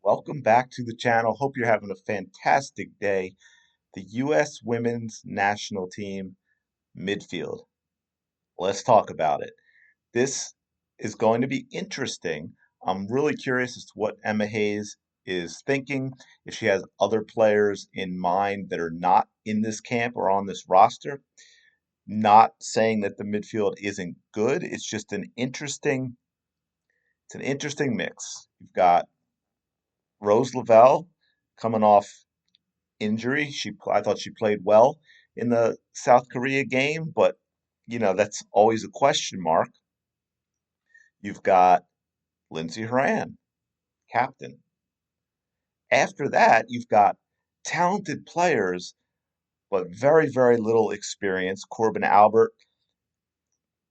Welcome back to the channel. Hope you're having a fantastic day. The U.S. women's national team midfield. Let's talk about it. This is going to be interesting. I'm really curious as to what Emma Hayes is thinking, if she has other players in mind that are not in this camp or on this roster. Not saying that the midfield isn't good. It's an interesting mix. You've got Rose Lavelle coming off injury. I thought she played well in the South Korea game, but that's always a question mark. You've got Lindsey Horan, captain. After that, you've got talented players, but very, very little experience. Corbin Albert,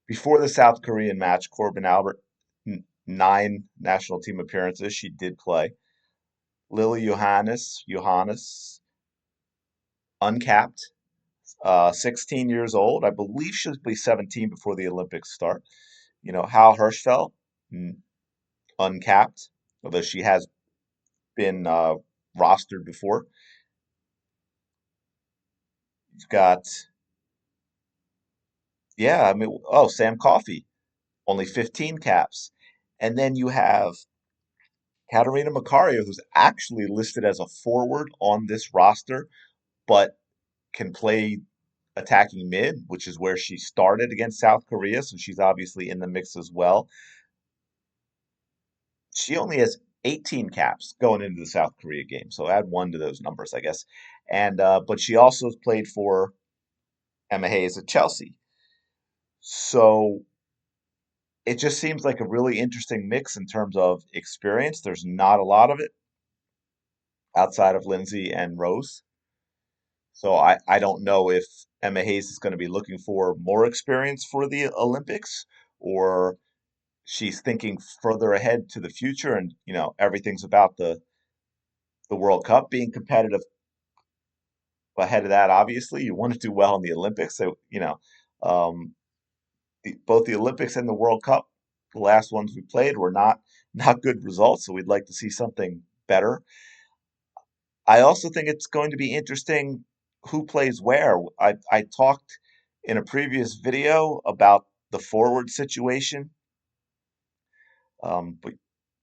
before the South Korean match, Corbin Albert, 9 national team appearances. She did play. Lily Johannes, uncapped. 16 years old. I believe she'll be 17 before the Olympics start. Hal Hirschfeld, uncapped, although she has been rostered before. You've got, yeah, I mean, oh, Sam Coffey, only 15 caps. And then you have Katarina Macario, who's actually listed as a forward on this roster, but can play attacking mid, which is where she started against South Korea. So she's obviously in the mix as well. She only has 18 caps going into the South Korea game, so add one to those numbers, I guess. And but she also has played for Emma Hayes at Chelsea, so it just seems like a really interesting mix in terms of experience. There's not a lot of it outside of Lindsay and Rose, so I don't know if Emma Hayes is going to be looking for more experience for the Olympics, or she's thinking further ahead to the future, and everything's about the World Cup being competitive ahead of that. Obviously, you want to do well in the Olympics. So, um, both the Olympics and the World Cup, the last ones we played were not good results. So we'd like to see something better. I also think it's going to be interesting who plays where. I talked in a previous video about the forward situation. Um, but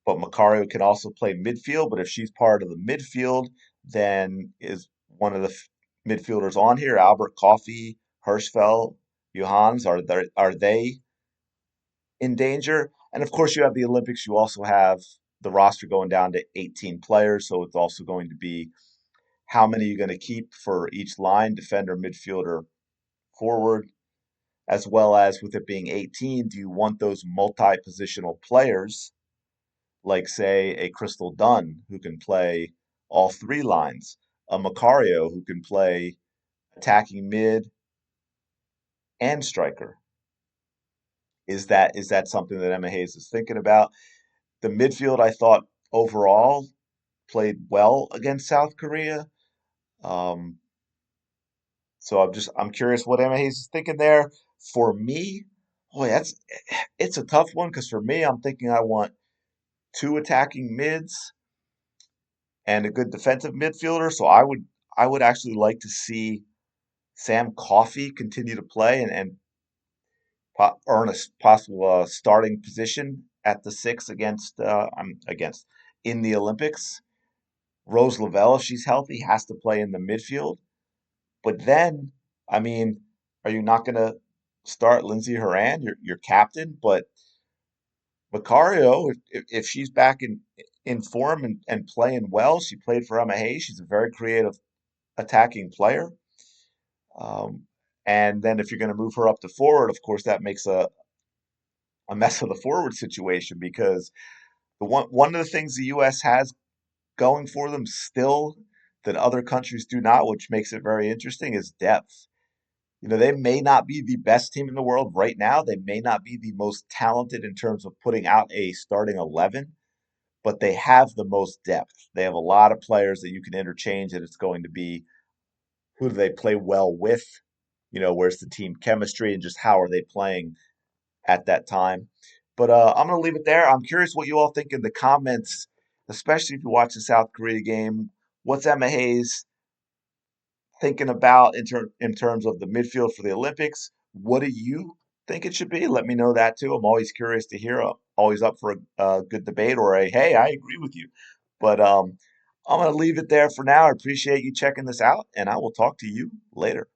but Macario can also play midfield. But if she's part of the midfield, then is one of the midfielders on here, Albert Coffey, Hirschfeld, Johans, are they in danger? And of course, you have the Olympics. You also have the roster going down to 18 players, so it's also going to be how many you're going to keep for each line, defender, midfielder, forward, as well as with it being 18, do you want those multi-positional players like say a Crystal Dunn who can play all three lines, a Macario who can play attacking mid and striker. Is that something that Emma Hayes is thinking about? The midfield I thought overall played well against South Korea. Um, so I'm curious what Emma Hayes is thinking there. For me, boy, it's a tough one because for me, I'm thinking I want two attacking mids and a good defensive midfielder. So I would actually like to see Sam Coffey continue to play and earn a possible starting position at the six against in the Olympics. Rose Lavelle, if she's healthy, has to play in the midfield. But then, I mean, are you not going to start Lindsey Horan, your captain? But Macario, if she's back in form and playing well, she played for Emma Hayes. She's a very creative attacking player. Um, and then if you're going to move her up to forward, of course, that makes a mess of the forward situation because one of the things the U.S. has going for them still that other countries do not, which makes it very interesting, is depth. They may not be the best team in the world right now. They may not be the most talented in terms of putting out a starting 11, but they have the most depth. They have a lot of players that you can interchange, and it's going to be who do they play well with? Where's the team chemistry and just how are they playing at that time? But I'm going to leave it there. I'm curious what you all think in the comments. especially if you watch the South Korea game. What's Emma Hayes thinking about in terms of the midfield for the Olympics? What do you think it should be? Let me know that too. I'm always curious to hear. Always up for a good debate or a hey, I agree with you. But I'm gonna leave it there for now. I appreciate you checking this out, and I will talk to you later.